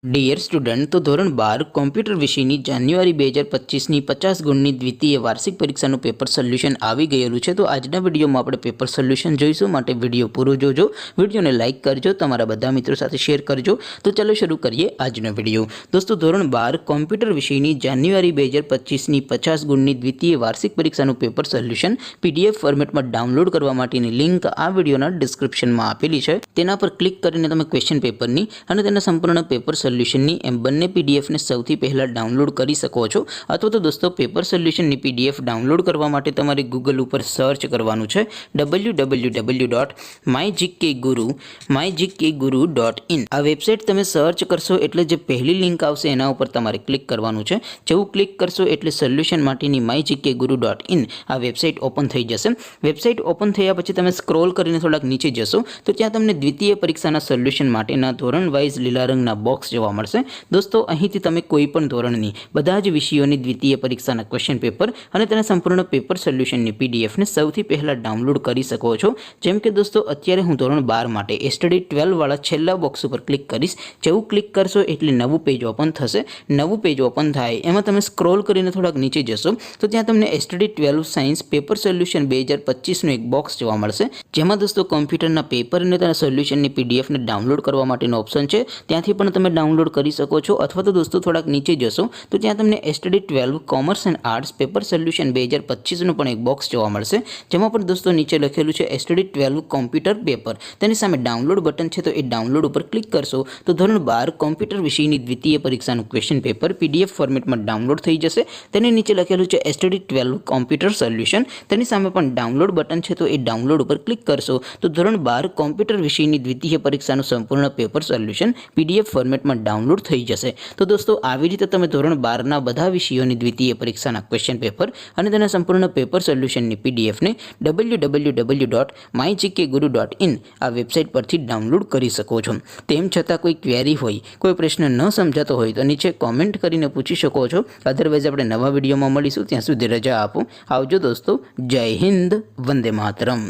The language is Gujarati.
ડિયર સ્ટુડન્ટ, તો ધોરણ 12 કોમ્પ્યુટર વિષયની જાન્યુઆરી 2025ની 50 ગુણની દ્વિતીય વાર્ષિક પરીક્ષાનું પેપર સોલ્યુશન આવી ગયેલું છે। તો આજના વિડીયોમાં આપણે પેપર સોલ્યુશન જોઈશું, માટે વિડીયો પૂરો જોજો, વિડીયોને લાઇક કરજો, તમારા બધા મિત્રો સાથે શેર કરજો। તો ચાલો શરૂ કરીએ આજનો વિડીયો। દોસ્તો, ધોરણ 12 કોમ્પ્યુટર વિષયની જાન્યુઆરી 2025ની 50 ગુણની દ્વિતીય વાર્ષિક પરીક્ષાનું પેપર સોલ્યુશન PDF ફોર્મેટમાં ડાઉનલોડ કરવા માટેની લિંક આ વિડીયોના ડિસ્ક્રિપ્શનમાં આપેલી છે। તેના પર ક્લિક કરીને તમે ક્વેશ્ચન પેપરની અને તેના સંપૂર્ણ પેપર સોલ્યુશનની એમ બંને પીડીએફને સૌથી પહેલાં ડાઉનલોડ કરી શકો છો। અથવા તો દોસ્તો, પેપર સોલ્યુશનની PDF ડાઉનલોડ કરવા માટે તમારે ગૂગલ ઉપર સર્ચ કરવાનું છે www.mygkguru.in। આ વેબસાઇટ તમે સર્ચ કરશો એટલે જે પહેલી લિંક આવશે એના ઉપર તમારે ક્લિક કરવાનું છે। જેવું ક્લિક કરશો એટલે સોલ્યુશન માટેની mygkguru.in આ વેબસાઇટ ઓપન થઈ જશે। વેબસાઇટ ઓપન થયા પછી તમે સ્ક્રોલ કરીને થોડાક નીચે જશો તો ત્યાં તમને દ્વિતીય પરીક્ષાના સોલ્યુશન માટેના ધોરણ વાઇઝ લીલા રંગના બોક્સ જોવા મળશે। દોસ્તો, અહીંથી તમે કોઈ પણ ધોરણની બધા જ વિષયોની દ્વિતીય પરીક્ષાના ક્વેશ્ચન પેપર અને તેના સંપૂર્ણ પેપર સોલ્યુશનની પીડીએફને સૌથી પહેલાં ડાઉનલોડ કરી શકો છો। જેમ કે દોસ્તો, અત્યારે હું ધોરણ 12 માટે STD 12 વાળા છેલ્લા બોક્સ ઉપર ક્લિક કરીશ। જેવું ક્લિક કરશો એટલે નવું પેજ ઓપન થશે। નવું પેજ ઓપન થાય એમાં તમે સ્ક્રોલ કરીને થોડાક નીચે જશો તો ત્યાં તમને STD 12 સાયન્સ પેપર સોલ્યુશન 2025નું એક બોક્સ જોવા મળશે, જેમાં દોસ્તો કોમ્પ્યુટરના પેપર અને તેના સોલ્યુશનની પીડીએફને ડાઉનલોડ કરવા માટેનો ઓપ્શન છે। ત્યાંથી પણ તમે ડાઉનલોડ કરી શકો છો। અથવા તો દોસ્તો, થોડાક નીચે જશો તો ત્યાં તમને STD 12 commerce and arts paper solution 2025નું પણ એક બોક્સ જોવા મળશે, જેમાં પણ દોસ્તો નીચે લખેલું છે STD 12 કોમ્પ્યુટર પેપર। તેની સામે ડાઉનલોડ બટન છે, તો એ ડાઉનલોડ ઉપર ક્લિક કરશો તો ધોરણ 12 કોમ્પ્યુટર વિષયની દ્વિતીય પરીક્ષાનું ક્વેશ્ચન પેપર PDF ફોર્મેટમાં ડાઉનલોડ થઈ જશે। તેની નીચે લખેલું છે STD 12 કોમ્પ્યુટર સોલ્યુશન। તેની સામે પણ ડાઉનલોડ બટન છે, તો એ ડાઉનલોડ ઉપર ક્લિક કરશો તો ધોરણ 12 કોમ્પ્યુટર વિષયની દ્વિતીય પરીક્ષાનું સંપૂર્ણ પેપર સોલ્યુશન PDF ફોર્મેટમાં ડાઉનલોડ થઈ જશે। તો દોસ્તો, આવી રીતે તમે ધોરણ 12ના બધા વિષયોની દ્વિતીય પરીક્ષાના ક્વેશ્ચન પેપર અને તેના સંપૂર્ણ પેપર સોલ્યુશનની પીડીએફને www.mygkguru.in આ વેબસાઇટ પરથી ડાઉનલોડ કરી શકો છો। તેમ છતાં કોઈ ક્વેરી હોય, કોઈ પ્રશ્ન ન સમજાતો હોય તો નીચે કોમેન્ટ કરીને પૂછી શકો છો। અધરવાઇઝ આપણે નવા વિડીયોમાં મળીશું, ત્યાં સુધી રજા આપો। આવજો દોસ્તો, જય હિન્દ, વંદે માતરમ।